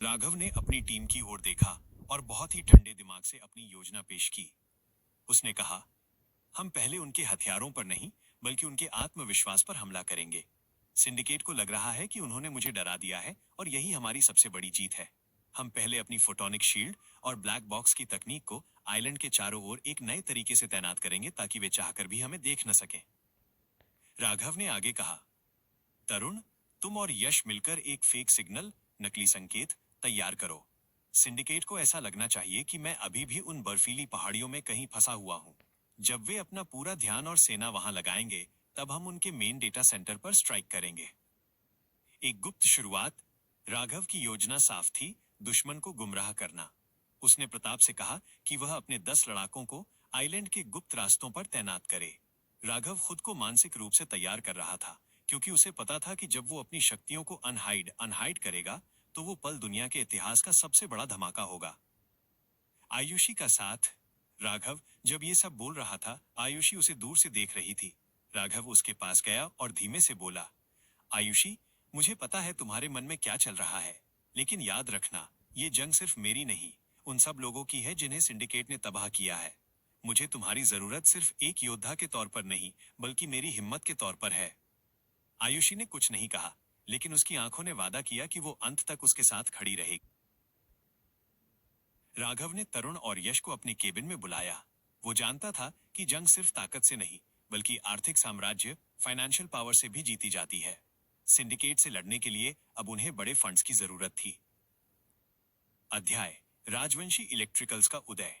राघव ने अपनी टीम की ओर देखा और बहुत ही ठंडे दिमाग से अपनी योजना पेश की। उसने कहा, हम पहले उनके हथियारों पर नहीं बल्कि उनके आत्मविश्वास पर हमला करेंगे। सिंडिकेट को लग रहा है कि उन्होंने मुझे डरा दिया है और यही हमारी सबसे बड़ी जीत है। हम पहले अपनी फोटोनिक शील्ड और ब्लैक बॉक्स की तकनीक को आइलैंड के चारों ओर एक नए तरीके से तैनात करेंगे ताकि वे चाहकर भी हमें देख न सकें। राघव ने आगे कहा, तरुण, तुम और यश मिलकर एक फेक सिग्नल, नकली संकेत तैयार करो। सिंडिकेट को ऐसा लगना चाहिए कि मैं अभी भी उन बर्फीली पहाड़ियों में कहीं फंसा हुआ हूं। जब वे अपना पूरा ध्यान और सेना वहां लगाएंगे, तब हम उनके मेन डेटा सेंटर पर स्ट्राइक करेंगे। एक गुप्त शुरुआत। राघव की योजना साफ थी, दुश्मन को गुमराह करना। उसने प्रताप से कहा कि वह अपने 10 लड़ाकों को आइलैंड के गुप्त रास्तों पर तैनात करे। राघव खुद को मानसिक रूप से तैयार कर रहा था, क्योंकि उसे पता था कि जब वो अपनी शक्तियों को अनहाइड करेगा, तो वो पल दुनिया के इतिहास का सबसे बड़ा धमाका होगा। आयुषी का साथ। राघव जब ये सब बोल रहा था, आयुषी उसे दूर से देख रही थी। राघव उसके पास गया और धीमे से बोला, आयुषी, मुझे पता है तुम्हारे मन में क्या चल रहा है, लेकिन याद रखना, ये जंग सिर्फ मेरी नहीं, उन सब लोगों की है जिन्हें सिंडिकेट ने तबाह किया है। मुझे तुम्हारी जरूरत सिर्फ एक योद्धा के तौर पर नहीं, बल्कि मेरी हिम्मत के तौर पर है। आयुषी ने कुछ नहीं कहा, लेकिन उसकी आंखों ने वादा किया कि वो अंत तक उसके साथ खड़ी रहेगी। राघव ने तरुण और यश को अपने केबिन में बुलाया। वो जानता था कि जंग सिर्फ ताकत से नहीं, बल्कि आर्थिक साम्राज्य, फाइनेंशियल पावर से भी जीती जाती है। सिंडिकेट से लड़ने के लिए अब उन्हें बड़े फंड्स की जरूरत थी। अध्याय, राजवंशी इलेक्ट्रिकल्स का उदय।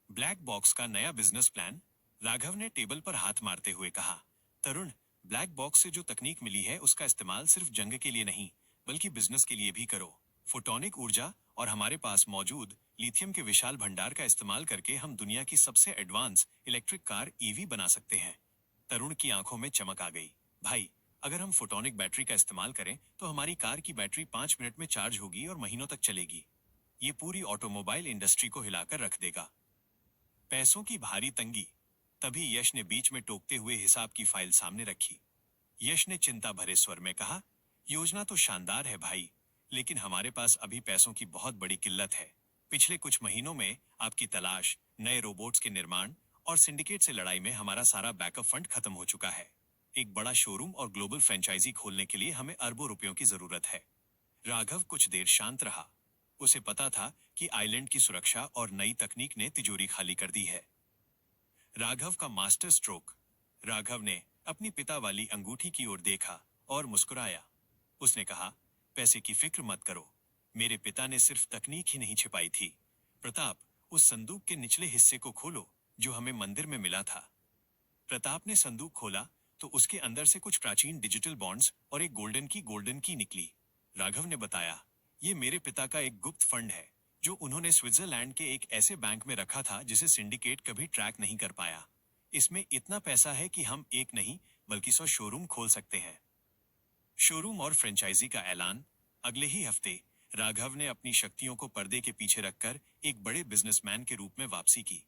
ब्लैक बॉक्स का नया बिजनेस प्लान। राघव ने टेबल पर हाथ मारते हुए कहा, तरुण, ब्लैक बॉक्स से जो तकनीक मिली है उसका इस्तेमाल सिर्फ जंग के लिए नहीं, बल्कि बिजनेस के लिए भी करो। फोटोनिक ऊर्जा और हमारे पास मौजूद लिथियम के विशाल भंडार का इस्तेमाल करके हम दुनिया की सबसे एडवांस इलेक्ट्रिक कार ईवी बना सकते हैं। तरुण की आंखों में चमक आ गई। भाई, अगर हम फोटोनिक बैटरी का इस्तेमाल करें तो हमारी कार की बैटरी 5 मिनट में चार्ज होगी और महीनों तक चलेगी। ये पूरी ऑटोमोबाइल इंडस्ट्री को हिलाकर रख देगा। पैसों की भारी तंगी। तभी यश ने बीच में टोकते हुए हिसाब की फाइल सामने रखी। यश ने चिंता भरे स्वर में कहा, योजना तो शानदार है भाई, लेकिन हमारे पास अभी पैसों की बहुत बड़ी किल्लत है। पिछले कुछ महीनों में आपकी तलाश, नए रोबोट्स के निर्माण और सिंडिकेट से लड़ाई में हमारा सारा बैकअप फंड खत्म हो चुका है। एक बड़ा शोरूम और ग्लोबल फ्रेंचाइजी खोलने के लिए हमें अरबों रुपयों की जरूरत है। राघव कुछ देर शांत रहा। उसे पता था कि आइलैंड की सुरक्षा और नई तकनीक ने तिजोरी खाली कर दी है। राघव का मास्टर स्ट्रोक। राघव ने अपनी पिता वाली अंगूठी की ओर देखा और मुस्कुराया। उसने कहा, पैसे की फिक्र मत करो, मेरे पिता ने सिर्फ तकनीक ही नहीं छिपाई थी। प्रताप, उस संदूक के निचले हिस्से को खोलो जो हमें मंदिर में मिला था। प्रताप ने संदूक खोला तो उसके अंदर से कुछ प्राचीन डिजिटल बॉन्ड्स और एक गोल्डन की निकली। राघव ने बताया, ये मेरे पिता का एक गुप्त फंड है जो उन्होंने स्विट्जरलैंड के एक ऐसे बैंक में रखा था जिसे सिंडिकेट कभी ट्रैक नहीं कर पाया। इसमें इतना पैसा है कि हम एक नहीं बल्कि 100 शोरूम खोल सकते हैं। शोरूम और फ्रेंचाइजी का ऐलान। अगले ही हफ्ते राघव ने अपनी शक्तियों को पर्दे के पीछे रखकर एक बड़े बिजनेसमैन के रूप में वापसी की।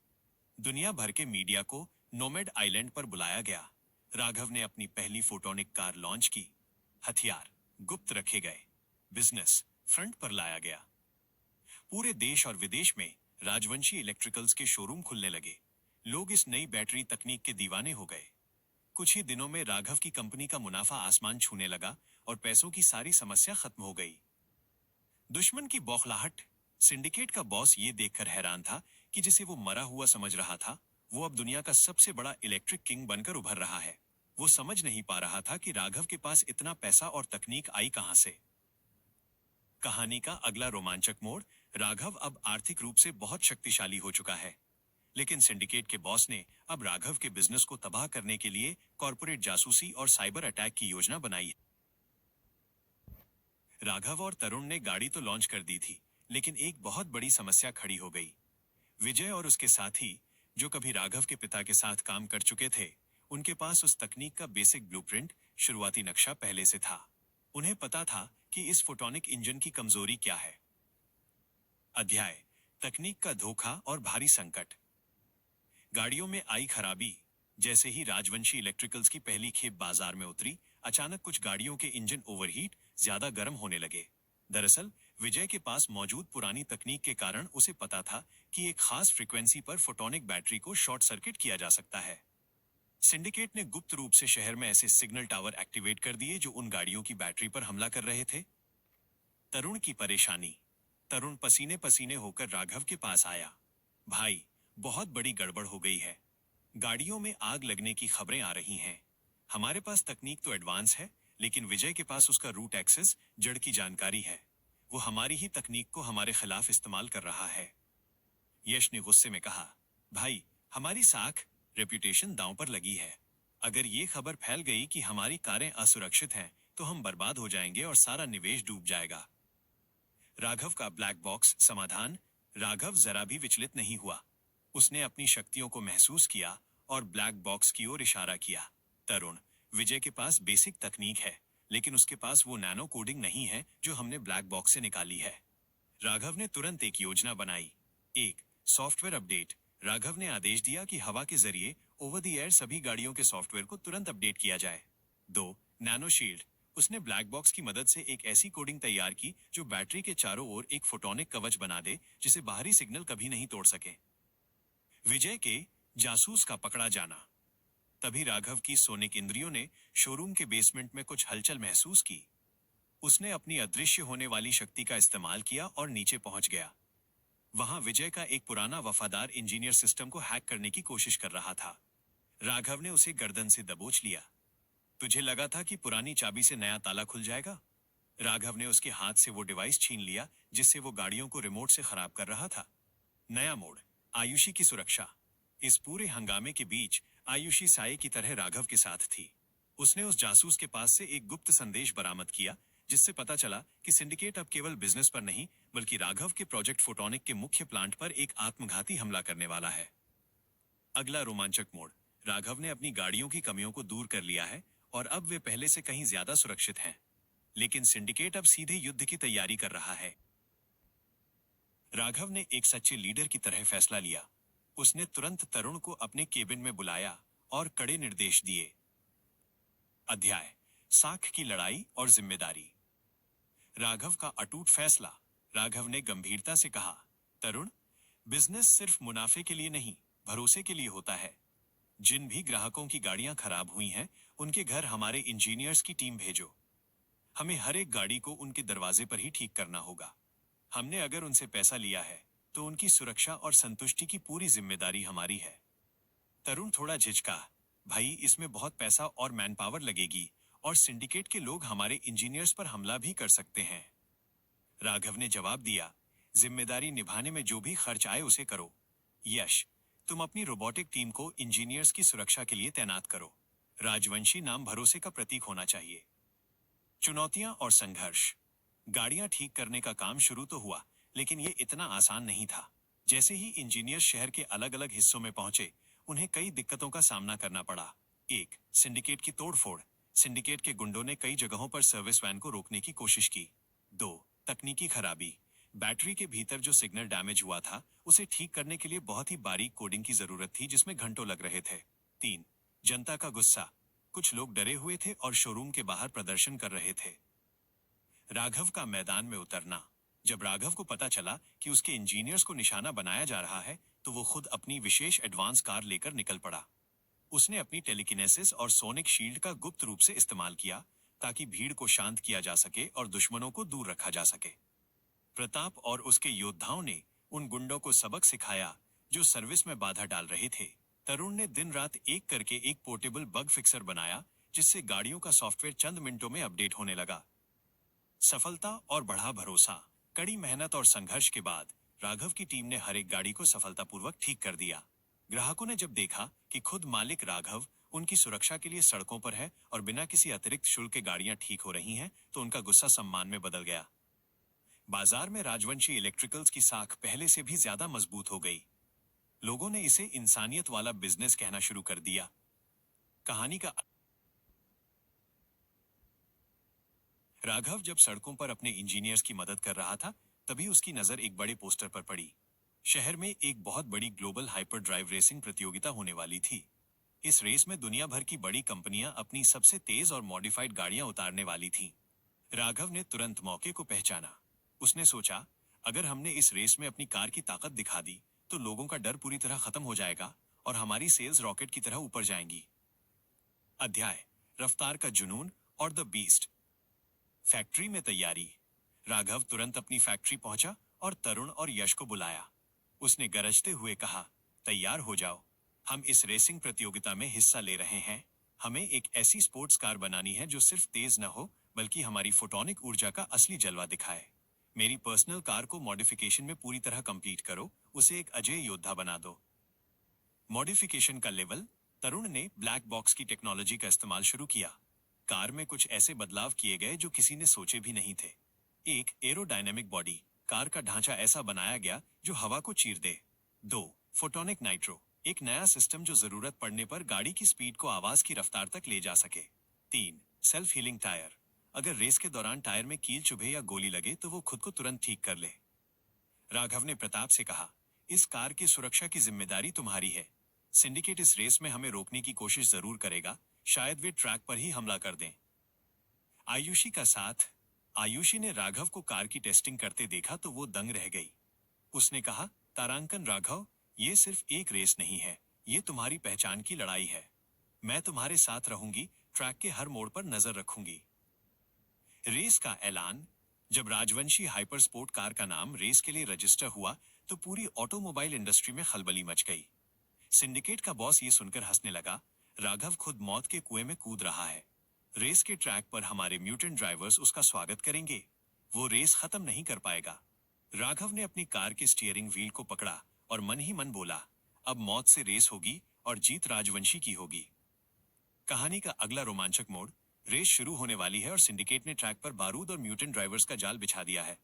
दुनिया भर के मीडिया को नोमैड आइलैंड पर बुलाया गया। राघव ने अपनी पहली फोटोनिक कार लॉन्च की। हथियार गुप्त रखे गए, बिजनेस फ्रंट पर लाया गया। पूरे देश और विदेश में राजवंशी इलेक्ट्रिकल्स के शोरूम खुलने लगे। लोग इस नई बैटरी तकनीक के दीवाने हो गए। कुछ ही दिनों में राघव की कंपनी का मुनाफा आसमान छूने लगा और पैसों की सारी समस्या खत्म हो गई। दुश्मन की बौखलाहट। सिंडिकेट का बॉस ये देखकर हैरान था कि जिसे वो मरा हुआ समझ रहा था, वो अब दुनिया का सबसे बड़ा इलेक्ट्रिक किंग बनकर उभर रहा है। वो समझ नहीं पा रहा था कि राघव के पास इतना पैसा और तकनीक आई कहां से। कहानी का अगला रोमांचक मोड़। राघव अब आर्थिक रूप से बहुत शक्तिशाली हो चुका है, लेकिन सिंडिकेट के बॉस ने अब राघव के बिजनेस को तबाह करने के लिए कॉर्पोरेट जासूसी और साइबर अटैक की योजना बनाई है। राघव और तरुण ने गाड़ी तो लॉन्च कर दी थी, लेकिन एक बहुत बड़ी समस्या खड़ी हो गई। विजय और उसके साथी, जो कभी राघव के पिता के साथ काम कर चुके थे, उनके पास उस तकनीक का बेसिक ब्लूप्रिंट, शुरुआती नक्शा पहले से था। उन्हें पता था कि इस फोटोनिक इंजन की कमजोरी क्या है। अध्याय, तकनीक का धोखा और भारी संकट। गाड़ियों में आई खराबी। जैसे ही राजवंशी इलेक्ट्रिकल्स की पहली खेप बाजार में उतरी, अचानक कुछ गाड़ियों के इंजन ओवरहीट, ज्यादा गर्म होने लगे। दरअसल विजय के पास मौजूद पुरानी तकनीक के कारण उसे पता था कि एक खास फ्रीक्वेंसी पर फोटोनिक बैटरी को शॉर्ट सर्किट किया जा सकता है। सिंडिकेट ने गुप्त रूप से शहर में ऐसे सिग्नल टावर एक्टिवेट कर दिए जो उन गाड़ियों की बैटरी पर हमला कर रहे थे। तरुण की परेशानी। तरुण पसीने पसीने होकर राघव के पास आया। भाई, बहुत बड़ी गड़बड़ हो गई है। गाड़ियों में आग लगने की खबरें आ रही हैं। हमारे पास तकनीक तो एडवांस है, लेकिन विजय के पास उसका रूट एक्सेस, जड़ की जानकारी है। वो हमारी ही तकनीक को हमारे खिलाफ इस्तेमाल कर रहा है। यश ने गुस्से में कहा, भाई, हमारी साख, रेप्यूटेशन दांव पर लगी है। अगर ये खबर फैल गई कि हमारी कारें असुरक्षित हैं, तो हम बर्बाद हो जाएंगे और सारा निवेश डूब जाएगा। राघव का ब्लैक बॉक्स समाधान। राघव जरा भी विचलित नहीं हुआ। उसने अपनी शक्तियों को महसूस किया और ब्लैक बॉक्स की ओर इशारा किया। तरुण, विजय के पास बेसिक तकनीक है, लेकिन उसके पास वो नैनो कोडिंग नहीं है जो हमने ब्लैक बॉक्स से निकाली है। राघव ने तुरंत एक योजना बनाई। एक, सॉफ्टवेयर अपडेट। राघव ने आदेश दिया कि हवा के जरिए ओवर द एयर सभी गाड़ियों के सॉफ्टवेयर को तुरंत अपडेट किया जाए। दो, नैनो शील्ड। उसने ब्लैक बॉक्स की मदद से एक ऐसी कोडिंग तैयार की जो बैटरी के चारों ओर एक फोटोनिक कवच बना दे जिसे बाहरी सिग्नल कभी नहीं तोड़ सके। विजय के जासूस का पकड़ा जाना। तभी राघव की सोनिक इंद्रियों ने शोरूम के बेसमेंट में कुछ हलचल महसूस की। उसने अपनी अदृश्य होने वाली शक्ति का इस्तेमाल किया और नीचे पहुंच गया। वहां विजय का एक पुराना वफादार इंजीनियर सिस्टम को हैक करने की कोशिश कर रहा था। राघव ने उसे गर्दन से दबोच लिया। तुझे लगा था कि पुरानी चाबी से नया ताला खुल जाएगा? राघव ने उसके हाथ से वो डिवाइस छीन लिया जिससे वो गाड़ियों को रिमोट से खराब कर रहा था। नया मोड़, आयुषी की सुरक्षा। इस पूरे हंगामे के बीच आयुषी साये की तरह राघव के साथ थी। उसने उस जासूस के पास से एक गुप्त संदेश बरामद किया जिससे पता चला कि सिंडिकेट अब केवल बिजनेस पर नहीं, बल्कि राघव के प्रोजेक्ट फोटोनिक के मुख्य प्लांट पर एक आत्मघाती हमला करने वाला है। अगला रोमांचक मोड़, राघव ने अपनी गाड़ियों की कमियों को दूर कर लिया है और अब वे पहले से कहीं ज्यादा सुरक्षित हैं। लेकिन सिंडिकेट अब सीधे युद्ध की तैयारी कर रहा है। राघव ने एक सच्चे लीडर की तरह फैसला लिया। उसने तुरंत तरुण को अपने केबिन में बुलाया और कड़े निर्देश दिए। अध्याय, साख की लड़ाई और जिम्मेदारी। राघव का अटूट फैसला। राघव ने गंभीरता से कहा, तरुण, बिजनेस सिर्फ मुनाफे के लिए नहीं, भरोसे के लिए होता है। जिन भी ग्राहकों की गाड़ियां खराब हुई हैं, उनके घर हमारे इंजीनियर्स की टीम भेजो। हमें हर एक गाड़ी को उनके दरवाजे पर ही ठीक करना होगा। हमने अगर उनसे पैसा लिया है, तो उनकी सुरक्षा और संतुष्टि की पूरी जिम्मेदारी हमारी है। तरुण थोड़ा झिझका, भाई, इसमें बहुत पैसा और मैन पावर लगेगी और सिंडिकेट के लोग हमारे इंजीनियर्स पर हमला भी कर सकते हैं। राघव ने जवाब दिया, जिम्मेदारी निभाने में जो भी खर्च आए उसे करो। यश, तुम अपनी रोबोटिक टीम को इंजीनियर्स की सुरक्षा के लिए तैनात करो। राजवंशी नाम भरोसे का प्रतीक होना चाहिए। चुनौतियां और संघर्ष। गाड़ियां ठीक करने का काम शुरू तो हुआ, लेकिन ये इतना आसान नहीं था। जैसे ही इंजीनियर शहर के अलग अलग हिस्सों में पहुंचे, उन्हें कई दिक्कतों का सामना करना पड़ा। एक, सिंडिकेट की तोड़फोड़। सिंडिकेट के गुंडों ने कई जगहों पर सर्विस वैन को रोकने की कोशिश की। दो, तकनीकी खराबी। बैटरी के भीतर जो सिग्नल डैमेज हुआ था, उसे ठीक करने के लिए बहुत ही बारीक कोडिंग की जरूरत थी जिसमें घंटों लग रहे थे। तीन, जनता का गुस्सा। कुछ लोग डरे हुए थे और शोरूम के बाहर प्रदर्शन कर रहे थे। राघव का मैदान में उतरना। जब राघव को पता चला कि उसके इंजीनियर्स को निशाना बनाया जा रहा है, तो वो खुद अपनी विशेष एडवांस कार लेकर निकल पड़ा। उसने अपनी टेलीकिनेसिस और सोनिक शील्ड का गुप्त रूप से इस्तेमाल किया ताकि भीड़ को शांत किया जा सके और दुश्मनों को दूर रखा जा सके। प्रताप और उसके योद्धाओं ने उन गुंडों को सबक सिखाया जो सर्विस में बाधा डाल रहे थे। तरुण ने दिन रात एक करके एक पोर्टेबल बग फिक्सर बनाया जिससे गाड़ियों का सॉफ्टवेयर चंद मिनटों में अपडेट होने लगा। सफलता और बढ़ा भरोसा। कड़ी मेहनत और संघर्ष के बाद राघव की टीम ने हर एक गाड़ी को सफलतापूर्वक ठीक कर दिया। ग्राहकों ने जब देखा कि खुद मालिक राघव उनकी सुरक्षा के लिए सड़कों पर है और बिना किसी अतिरिक्त शुल्क के गाड़ियां ठीक हो रही हैं, तो उनका गुस्सा सम्मान में बदल गया। बाजार में राजवंशी इलेक्ट्रिकल्स की साख पहले से भी ज्यादा मजबूत हो गई। लोगों ने इसे इंसानियत वाला बिजनेस कहना शुरू कर दिया। कहानी का राघव जब सड़कों पर अपने इंजीनियर्स की मदद कर रहा था, तभी उसकी नजर एक बड़े पोस्टर पर पड़ी। शहर में एक बहुत बड़ी ग्लोबल हाइपर ड्राइव रेसिंग प्रतियोगिता होने वाली थी। इस रेस में दुनिया भर की बड़ी कंपनियां अपनी सबसे तेज और मॉडिफाइड गाड़ियां उतारने वाली थीं। राघव ने तुरंत मौके को पहचाना। उसने सोचा, अगर हमने इस रेस में अपनी कार की ताकत दिखा दी तो लोगों का डर पूरी तरह खत्म हो जाएगा और हमारी सेल्स रॉकेट की तरह ऊपर जाएंगी। अध्याय रफ्तार का जुनून और द बीस्ट। फैक्ट्री में तैयारी। राघव तुरंत अपनी फैक्ट्री पहुंचा और तरुण और यश को बुलाया। उसने गरजते हुए कहा, तैयार हो जाओ, हम इस रेसिंग प्रतियोगिता में हिस्सा ले रहे हैं। हमें एक ऐसी स्पोर्ट्स कार बनानी है जो सिर्फ तेज न हो बल्कि हमारी फोटोनिक ऊर्जा का असली जलवा दिखाए। मेरी पर्सनल कार को मॉडिफिकेशन में पूरी तरह कंप्लीट करो, उसे एक अजय योद्धा बना दो। मॉडिफिकेशन का लेवल। तरुण ने ब्लैक बॉक्स की टेक्नोलॉजी का इस्तेमाल शुरू किया। कार में कुछ ऐसे बदलाव किए गए जो किसी ने सोचे भी नहीं थे। एक एरोडायनेमिक बॉडी। कार का ढांचा ऐसा बनाया गया जो हवा को चीर दे। 2. Photonic nitro. एक नया सिस्टम जो जरूरत पड़ने पर गाड़ी की स्पीड को आवाज की रफ्तार तक ले जा सके। 3. Self healing tyre. अगर रेस के दौरान टायर में कील चुभे या गोली लगे तो वो खुद को तुरंत ठीक कर ले। राघव ने प्रताप से कहा, इस कार की सुरक्षा की जिम्मेदारी तुम्हारी है। सिंडिकेट इस रेस में हमें रोकने की कोशिश जरूर करेगा, शायद वे ट्रैक पर ही हमला कर दें। आयुषी का साथ। आयुषी ने राघव को कार की टेस्टिंग करते देखा तो वो दंग रह गई। उसने कहा, तारांकन राघव, ये सिर्फ एक रेस नहीं है, ये तुम्हारी पहचान की लड़ाई है। मैं तुम्हारे साथ रहूंगी, ट्रैक के हर मोड़ पर नजर रखूंगी। रेस का ऐलान। जब राजवंशी हाइपर स्पोर्ट कार का नाम रेस के लिए रजिस्टर हुआ तो पूरी ऑटोमोबाइल इंडस्ट्री में खलबली मच गई। सिंडिकेट का बॉस ये सुनकर हंसने लगा, राघव खुद मौत के कुएं में कूद रहा है। रेस के ट्रैक पर हमारे म्यूटेंट ड्राइवर्स उसका स्वागत करेंगे। वो रेस खत्म नहीं कर पाएगा। राघव ने अपनी कार के स्टीयरिंग व्हील को पकड़ा और मन ही मन बोला, अब मौत से रेस होगी और जीत राजवंशी की होगी। कहानी का अगला रोमांचक मोड़। रेस शुरू होने वाली है और सिंडिकेट ने ट्रैक पर बारूद और म्यूटेंट ड्राइवर्स का जाल बिछा दिया है।